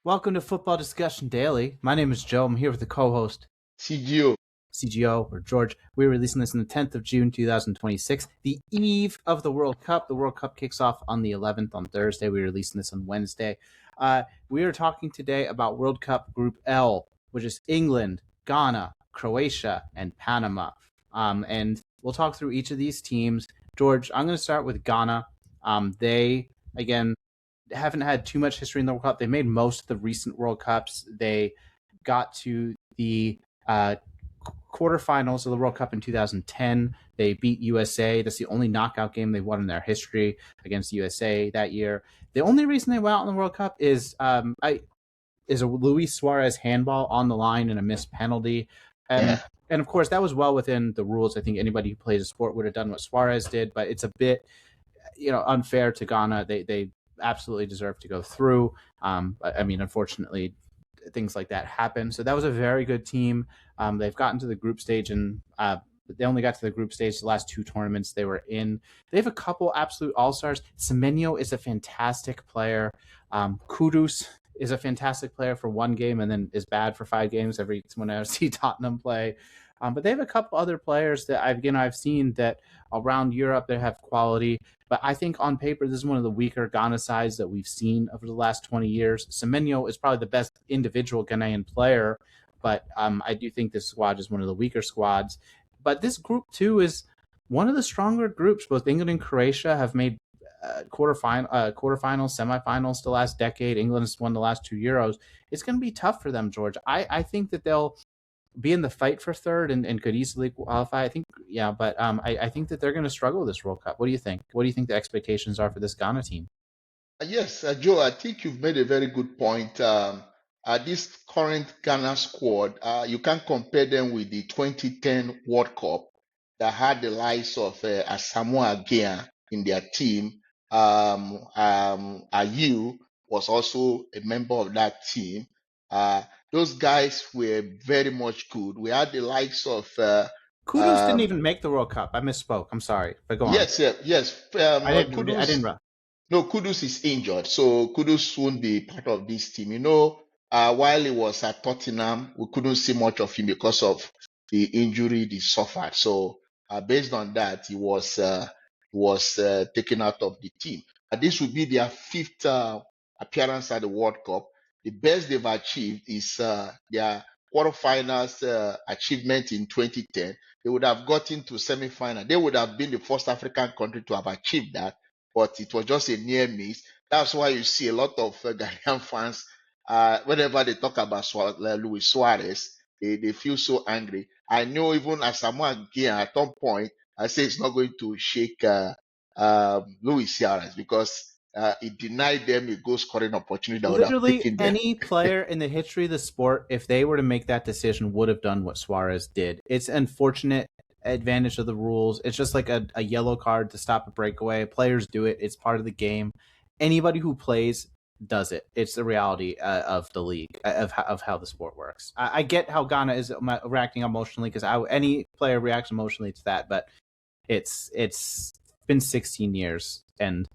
Welcome to Football Discussion Daily. My name is Joe. I'm here with the co-host CGO. CGO or George. We're releasing this on the 10th of June, 2026, the eve of the World Cup. The World Cup kicks off on the 11th on Thursday. We're releasing this on Wednesday. We are talking today about World Cup Group L, which is England, Ghana, Croatia, and Panama. And we'll talk through each of these teams. George, I'm going to start with Ghana. They, again, haven't had too much history in the World Cup. They made most of the recent World Cups. They got to the quarterfinals of the World Cup in 2010. They beat USA. That's the only knockout game they won in their history against USA that year. The only reason they went out in the World Cup is a Luis Suarez handball on the line and a missed penalty. And of course, that was well within the rules. I think anybody who plays a sport would have done what Suarez did, but it's a bit, unfair to Ghana. They absolutely deserve to go through. But I mean, unfortunately, things like that happen. So that was a very good team. They've gotten to the group stage, and they only got to the group stage the last two tournaments they were in. They have a couple absolute all-stars. Semenyo is a fantastic player. Kudus is a fantastic player for one game and then is bad for 5 games when I see Tottenham play. But they have a couple other players that I've seen that around Europe that have quality. But I think on paper, this is one of the weaker Ghana sides that we've seen over the last 20 years. Semenyo is probably the best individual Ghanaian player, but I do think this squad is one of the weaker squads. But this group, too, is one of the stronger groups. Both England and Croatia have made quarterfinals, semifinals the last decade. England has won the last 2 Euros. It's going to be tough for them, George. I think that they'll be in the fight for third and could easily qualify. I think, but I think that they're going to struggle this World Cup. What do you think? What do you think the expectations are for this Ghana team? Yes, Joe, I think you've made a very good point. This current Ghana squad, you can't compare them with the 2010 World Cup that had the likes of Asamoah Gyan in their team. Ayew was also a member of that team. Those guys were very much good. We had the likes of Kudus didn't even make the World Cup. I misspoke. I'm sorry, but go on. yes. I Kudus. didn't. No, Kudus is injured, so Kudus won't be part of this team. While he was at Tottenham, we couldn't see much of him because of the injury he suffered. So, based on that, he was taken out of the team. This will be their 5th appearance at the World Cup. The best they've achieved is their quarterfinals achievement in 2010. They would have gotten to semi-final. They would have been the first African country to have achieved that, but it was just a near miss. That's why you see a lot of Ghanaian fans, whenever they talk about Luis Suarez, they feel so angry. I know even Asamoah Gyan at some point, I say it's not going to shake Luis Suarez because he denied them a goal scoring opportunity that would have Literally taken them. any player in the history of the sport, if they were to make that decision, would have done what Suarez did. It's unfortunate advantage of the rules. It's just like a yellow card to stop a breakaway. Players do it. It's part of the game. Anybody who plays does it. It's the reality of the league, of how the sport works. I get how Ghana is reacting emotionally because any player reacts emotionally to that, but it's been 16 years and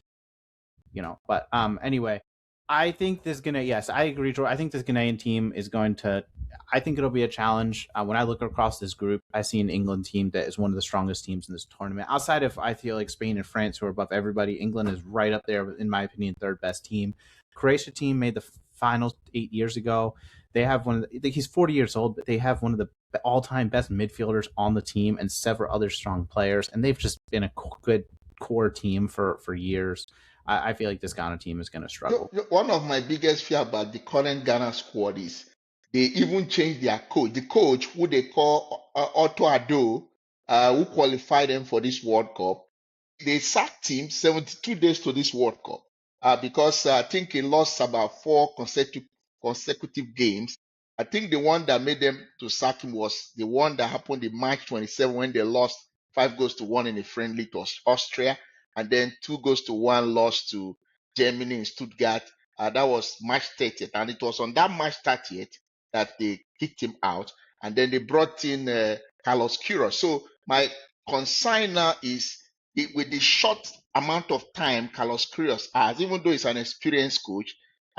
but anyway, I think this yes, I agree, George. I think this Ghanaian team is going to, I think it'll be a challenge. When I look across this group, I see an England team that is one of the strongest teams in this tournament. Outside of, I feel like Spain and France, who are above everybody, England is right up there, in my opinion, third best team. Croatia team made the finals 8 years ago. They have he's 40 years old, but they have one of the all-time best midfielders on the team and several other strong players, and they've just been a good core team for years. I feel like this Ghana team is going to struggle. One of my biggest fear about the current Ghana squad is they even changed their coach. The coach, who they call Otto Addo, who qualified them for this World Cup, they sacked him 72 days to this World Cup because I think he lost about 4 consecutive games. I think the one that made them to sack him was the one that happened in March 27 when they lost 5-1 in a friendly to Austria, and then 2-1 loss to Germany in Stuttgart. That was March 30th, and it was on that March 30th that they kicked him out, and then they brought in Carlos Queiroz. So my concern now is with the short amount of time Carlos Queiroz has, even though he's an experienced coach,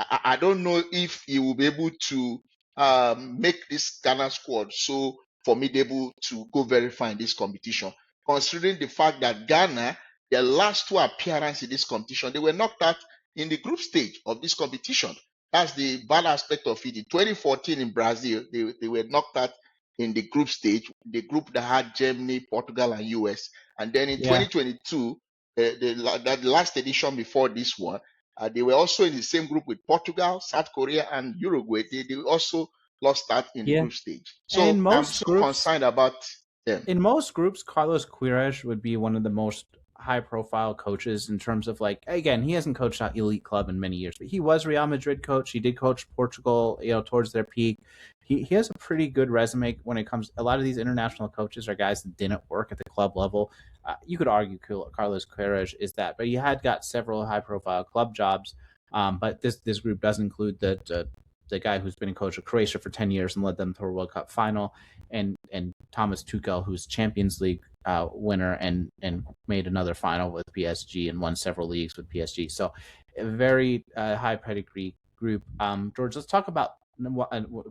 I don't know if he will be able to make this Ghana squad so formidable to go very far in this competition, considering the fact that Ghana, their last two appearances in this competition, they were knocked out in the group stage of this competition. That's the bad aspect of it. In 2014 in Brazil, they were knocked out in the group stage, the group that had Germany, Portugal, and US. And then in Yeah. 2022, the last edition before this one, they were also in the same group with Portugal, South Korea, and Uruguay. They also lost out in the Yeah. group stage. And So I'm so concerned about them. in most groups, Carlos Queiroz would be one of the most high profile coaches in terms of, like, again, he hasn't coached an elite club in many years, but he was Real Madrid coach. He did coach Portugal, towards their peak. He has a pretty good resume when it comes. A lot of these international coaches are guys that didn't work at the club level. You could argue Carlos Queiroz is that, but he had got several high profile club jobs. But this group does include the guy who's been in coach of Croatia for 10 years and led them to a World Cup final, and Thomas Tuchel, who's Champions League winner and made another final with PSG and won several leagues with PSG. So a very high pedigree group. George, let's talk about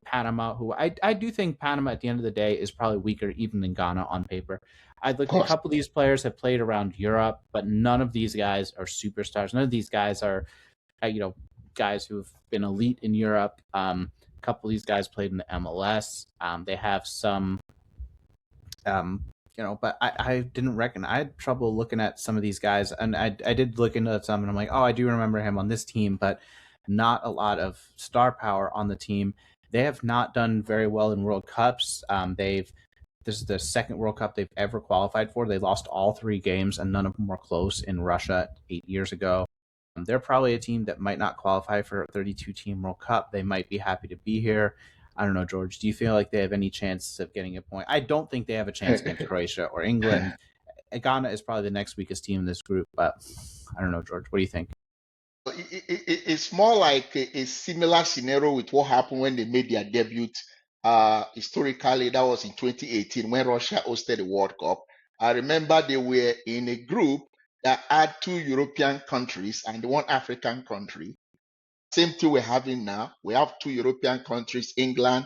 Panama, who I do think Panama at the end of the day is probably weaker even than Ghana on paper. I Of looked, a course. couple of these players have played around Europe, but none of these guys are superstars. None of these guys are, guys who've been elite in Europe. A couple of these guys played in the MLS. They have some, but I didn't reckon. I had trouble looking at some of these guys, and I did look into some, and I'm like, oh, I do remember him on this team, but not a lot of star power on the team. They have not done very well in World Cups. This is the second World Cup they've ever qualified for. They lost all three games, and none of them were close in Russia 8 years ago. They're probably a team that might not qualify for a 32-team World Cup. They might be happy to be here. I don't know, George. Do you feel like they have any chance of getting a point? I don't think they have a chance against Croatia or England. Ghana is probably the next weakest team in this group, but I don't know, George. What do you think? It's more like a similar scenario with what happened when they made their debut. Historically, that was in 2018 when Russia hosted the World Cup. I remember they were in a group that had two European countries and one African country. Same thing we're having now. We have two European countries, England,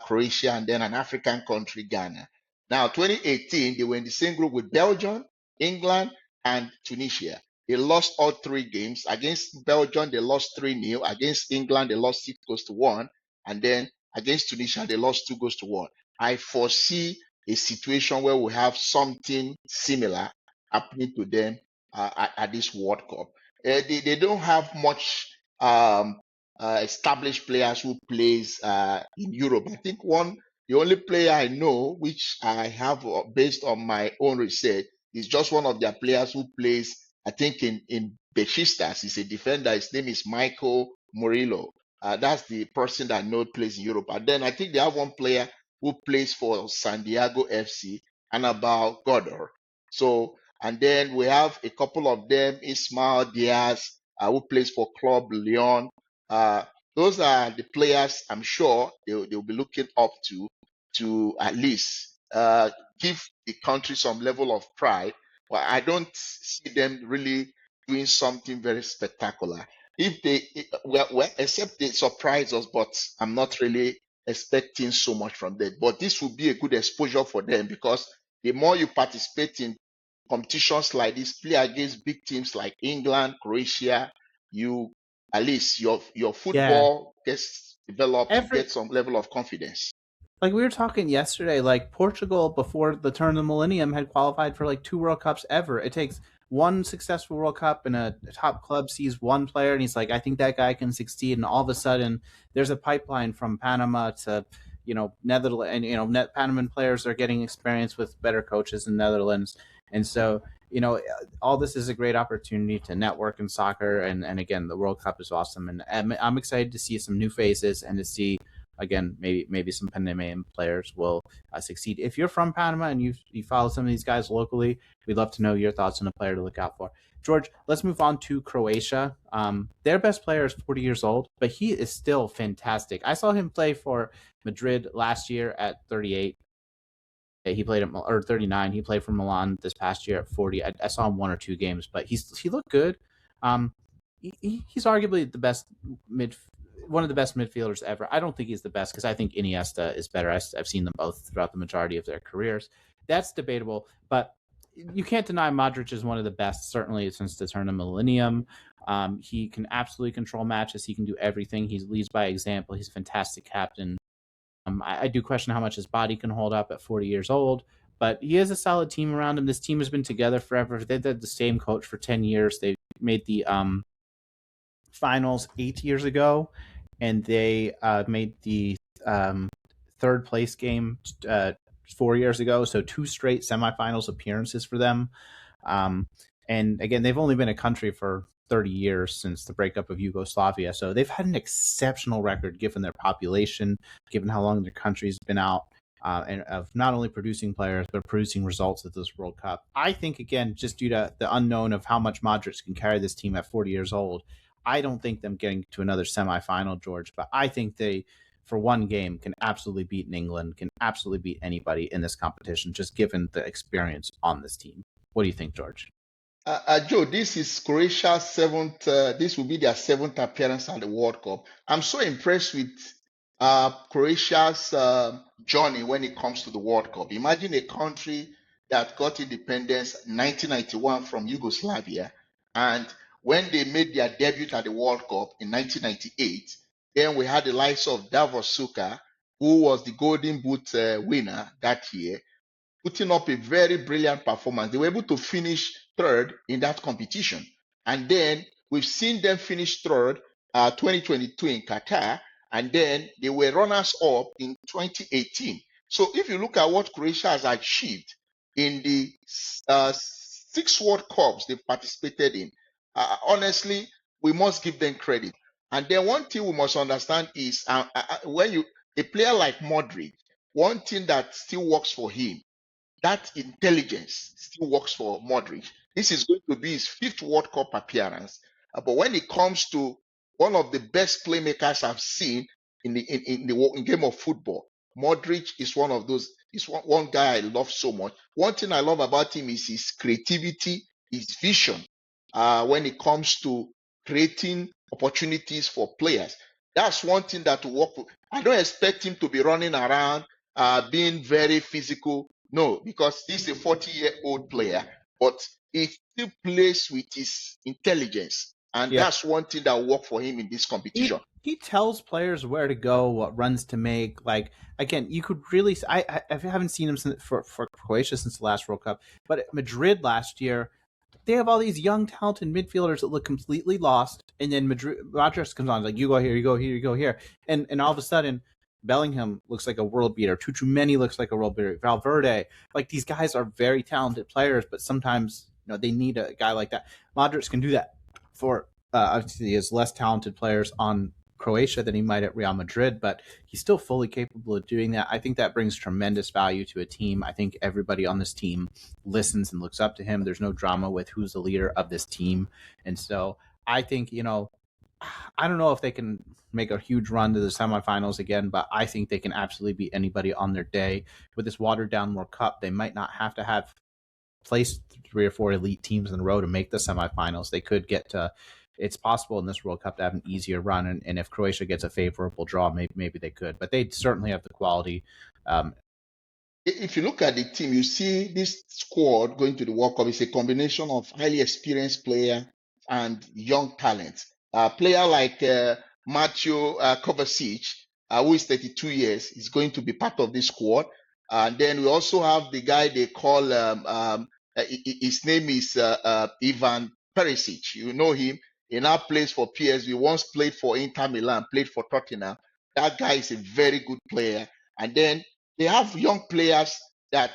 Croatia, and then an African country, Ghana. Now, 2018, they were in the same group with Belgium, England, and Tunisia. They lost all three games. Against Belgium, they lost 3-0. Against England, they lost 6-1. And then against Tunisia, they lost 2-1. I foresee a situation where we have something similar happening to them at this World Cup. They don't have much established players who plays in Europe. I think the only player I know, which I have based on my own research, is just one of their players who plays, I think, in Besiktas. He's a defender. His name is Michael Murillo. That's the person that I know plays in Europe. And then I think they have one player who plays for San Diego FC, Annabelle Goddard. So, and then we have a couple of them, Ismail Diaz, who plays for Club Lyon. Uh, those are the players I'm sure they'll be looking up to at least give the country some level of pride. But I don't see them really doing something very spectacular. If they, well, except they surprise us, but I'm not really expecting so much from them. But this will be a good exposure for them because the more you participate in competitions like this, play against big teams like England, Croatia, you at least your Yeah, football gets developed, you every get some level of confidence. like we were talking yesterday, like Portugal before the turn of the millennium had qualified for like two World Cups ever. It takes one successful World Cup and a top club sees one player and he's like, I think that guy can succeed, and all of a sudden there's a pipeline from Panama to Netherlands, and Panaman players are getting experience with better coaches in Netherlands, and so all this is a great opportunity to network in soccer, and again the World Cup is awesome, and I'm excited to see some new faces and to see again, maybe some Panamanian players will succeed. If you're from Panama and you follow some of these guys locally, we'd love to know your thoughts on a player to look out for. George, let's move on to Croatia. Their best player is 40 years old, but he is still fantastic. I saw him play for Madrid last year at 38. He played or 39. He played for Milan this past year at 40. I saw him one or two games, but he looked good. he's arguably the best one of the best midfielders ever. I don't think he's the best because I think Iniesta is better. I've seen them both throughout the majority of their careers. That's debatable, but you can't deny Modric is one of the best, certainly since the turn of millennium. He can absolutely control matches. He can do everything. He leads by example. He's a fantastic captain. I do question how much his body can hold up at 40 years old, but he has a solid team around him. This team has been together forever. They've had the same coach for 10 years. They made the finals 8 years ago, and they made the third place game 4 years ago. So 2 straight semifinals appearances for them. And again, they've only been a country for 30 years since the breakup of Yugoslavia. So they've had an exceptional record given their population, given how long their country's been out, and of not only producing players, but producing results at this World Cup. I think, again, just due to the unknown of how much Modric can carry this team at 40 years old, I don't think them getting to another semifinal, George, but I think they, for one game, can absolutely beat England, can absolutely beat anybody in this competition, just given the experience on this team. What do you think, George? Joe, this is Croatia's seventh. This will be their seventh appearance at the World Cup. I'm so impressed with Croatia's journey when it comes to the World Cup. Imagine a country that got independence in 1991 from Yugoslavia, and when they made their debut at the World Cup in 1998, then we had the likes of Davor Suker, who was the Golden Boot winner that year, putting up a very brilliant performance. They were able to finish third in that competition. And then we've seen them finish third 2022 in Qatar, and then they were runners up in 2018. So if you look at what Croatia has achieved in the 6 World Cups they've participated in, honestly, we must give them credit. And then one thing we must understand is when a player like Modric, one thing that still works for him, that intelligence still works for Modric. This is going to be his 5th World Cup appearance. But when it comes to one of the best playmakers I've seen in the game of football, Modric is one of those. He's one guy I love so much. One thing I love about him is his creativity, his vision. When it comes to creating opportunities for players, that's one thing that will work. I don't expect him to be running around, being very physical. No, because he's a 40-year-old player, but he still plays with his intelligence. And that's one thing that will work for him in this competition. He tells players where to go, what runs to make. Like, again, you could really, I haven't seen him for Croatia since the last World Cup, but at Madrid last year, they have all these young, talented midfielders that look completely lost. And then Modric comes on, like, you go here, you go here, you go here. And all of a sudden, Bellingham looks like a world beater. Tchouaméni looks like a world beater. Valverde, like, these guys are very talented players, but sometimes they need a guy like that. Modric can do that for obviously he has less talented players on Croatia than he might at Real Madrid, but he's still fully capable of doing that. I think that brings tremendous value to a team. I think everybody on this team listens and looks up to him. There's no drama with who's the leader of this team. And so I think, I don't know if they can make a huge run to the semifinals again, but I think they can absolutely beat anybody on their day. With this watered down World Cup, they might not have to have placed 3 or 4 elite teams in a row to make the semifinals. They could get to, it's possible in this World Cup to have an easier run, and if Croatia gets a favorable draw, maybe they could, but they certainly have the quality. If you look at the team, you see this squad going to the World Cup is a combination of highly experienced player and young talent. A player like Mateo Kovacic, who is 32 years, is going to be part of this squad. And then we also have the guy they call, his name is Ivan Perisic. You know him. He now plays for PSV, once played for Inter Milan, played for Tottenham. That guy is a very good player. And then they have young players that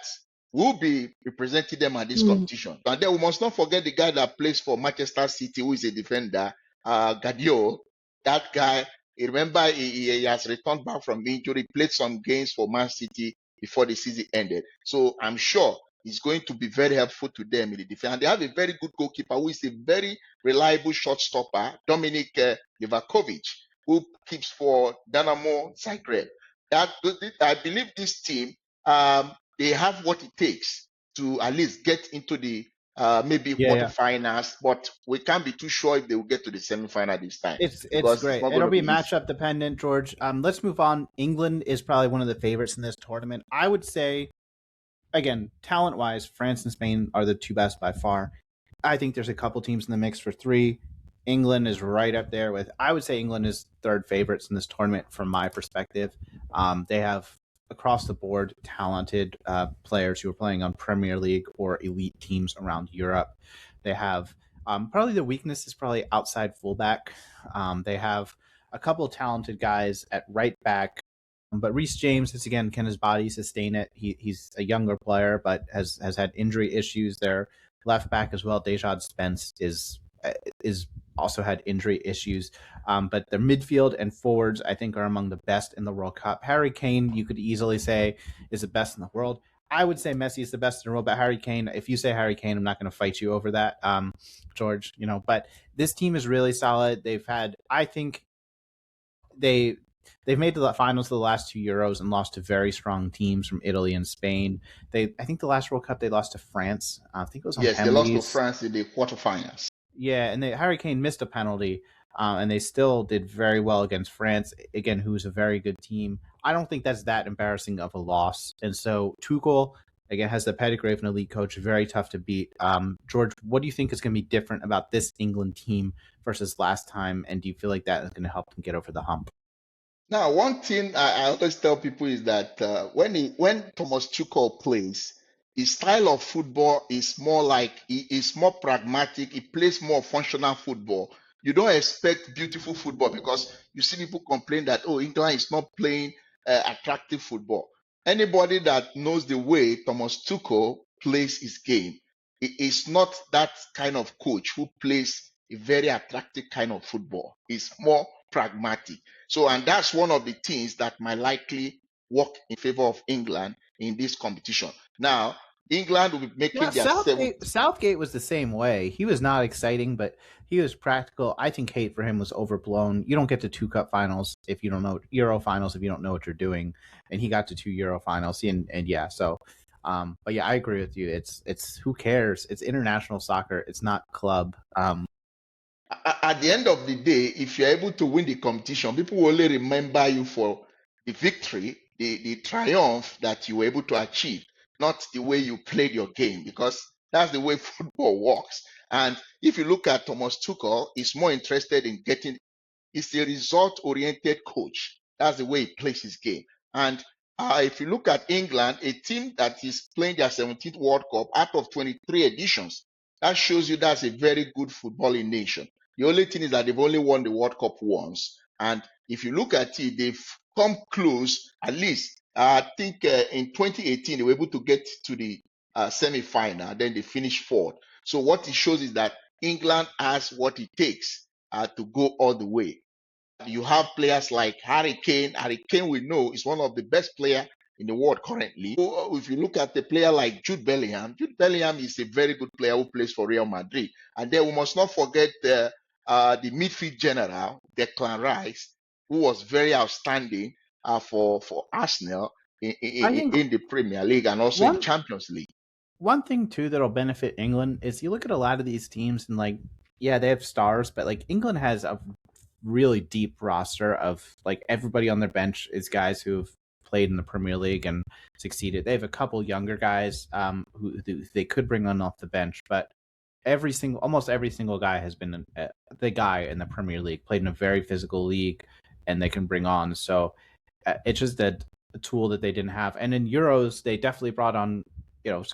will be representing them at this competition. And then we must not forget the guy that plays for Manchester City, who is a defender, Gadio. That guy, remember, he has returned back from injury, played some games for Man City before the season ended. So I'm sure it's going to be very helpful to them in the defense. And they have a very good goalkeeper who is a very reliable shot stopper, Dominik Livakovic, who keeps for Dynamo Zagreb. I believe this team, they have what it takes to at least get into the maybe Yeah. quarterfinals, but we can't be too sure if they will get to the semifinal this time It's because it's great. not going It'll to be be easy. matchup dependent, George. Let's move on. England is probably one of the favorites in this tournament. I would say, again, talent wise, France and Spain are the two best by far. I think there's a couple teams in the mix for three. England is right up there with. I would say England is third favorites in this tournament from my perspective. They have across the board talented players who are playing on Premier League or elite teams around Europe. They have probably the weakness is probably outside fullback. They have a couple of talented guys at right back, but Reece James is again, can his body sustain it? He's a younger player, but has had injury issues there. Left back as well, Dejan Spence is also had injury issues. But their midfield and forwards, I think, are among the best in the World Cup. Harry Kane, you could easily say, is the best in the world. I would say Messi is the best in the world, but Harry Kane, if you say Harry Kane, I'm not going to fight you over that, George. But this team is really solid. I think they they've made the finals of the last two Euros and lost to very strong teams from Italy and Spain. I think the last World Cup they lost to France. I think it was on Yes, they lost to penalties. France in the quarterfinals. Yeah, and Harry Kane missed a penalty, and they still did very well against France. Again, who's a very good team. I don't think that's that embarrassing of a loss. And so Tuchel again has the pedigree of an elite coach, very tough to beat. George, what do you think is going to be different about this England team versus last time? And do you feel like that is going to help them get over the hump? Now, one thing I always tell people is that when Thomas Tuchel plays, his style of football is more like he is more pragmatic. He plays more functional football. You don't expect beautiful football because you see people complain that England is not playing attractive football. Anybody that knows the way Thomas Tuchel plays his game, he is not that kind of coach who plays a very attractive kind of football. He's more pragmatic. So, and that's one of the things that might likely work in favor of England in this competition. Now, England will be Yeah, making their seventh. Southgate was the same way. He was not exciting, but he was practical. I think hate for him was overblown. You don't get to two cup finals if you don't know Euro finals if you don't know what you're doing. And he got to two Euro finals. And yeah, so but yeah, I agree with you. It's who cares? It's international soccer. It's not club. At the end of the day, if you're able to win the competition, people will only remember you for the victory, the triumph that you were able to achieve, not the way you played your game, because that's the way football works. And if you look at Thomas Tuchel, he's more interested in getting, he's a result oriented coach. That's the way he plays his game. And if you look at England, a team that is playing their 17th World Cup out of 23 editions, that shows you that's a very good footballing nation. The only thing is that they've only won the World Cup once. And if you look at it, they've come close, at least. I think in 2018, they were able to get to the semi-final, then they finished fourth. So what it shows is that England has what it takes to go all the way. You have players like Harry Kane. Harry Kane, we know, is one of the best players in the world currently. So if you look at a player like Jude Bellingham is a very good player who plays for Real Madrid. And then we must not forget the midfield general, Declan Rice, who was very outstanding for Arsenal I think in the Premier League and also in one Champions League. one thing too that'll benefit England is you look at a lot of these teams and like yeah they have stars, but like England has a really deep roster of like everybody on their bench is guys who've played in the Premier League and succeeded. They have a couple younger guys who they could bring on off the bench, but almost every single guy has been the guy in the Premier League, played in a very physical league, and they can bring on. So it's just a tool that they didn't have. And in Euros, they definitely brought on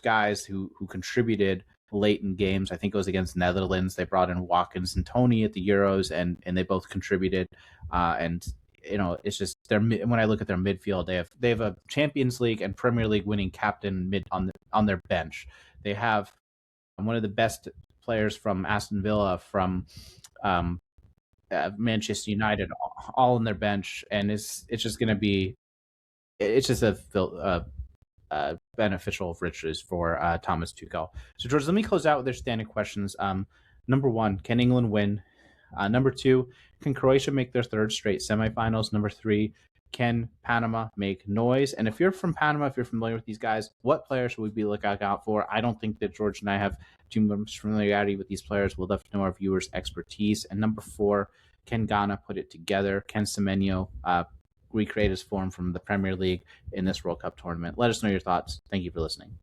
guys who contributed late in games. I think it was against Netherlands. They brought in Watkins and Tony at the Euros, and they both contributed. And it's just when I look at their midfield, they have a Champions League and Premier League winning captain on their bench. They have one of the best players from Aston Villa, from Manchester United, all on their bench, and it's just going to be it's just a beneficial of riches for Thomas Tuchel. So George, let me close out with their standing questions. Number one, can England win? Number two, can Croatia make their third straight semifinals? Number three, can Panama make noise? And if you're from Panama, if you're familiar with these guys, what players should we be looking out for? I don't think that George and I have too much familiarity with these players. We'll definitely know our viewers' expertise. And number 4, can Ghana put it together? Can Semenyo recreate his form from the Premier League in this World Cup tournament? Let us know your thoughts. Thank you for listening.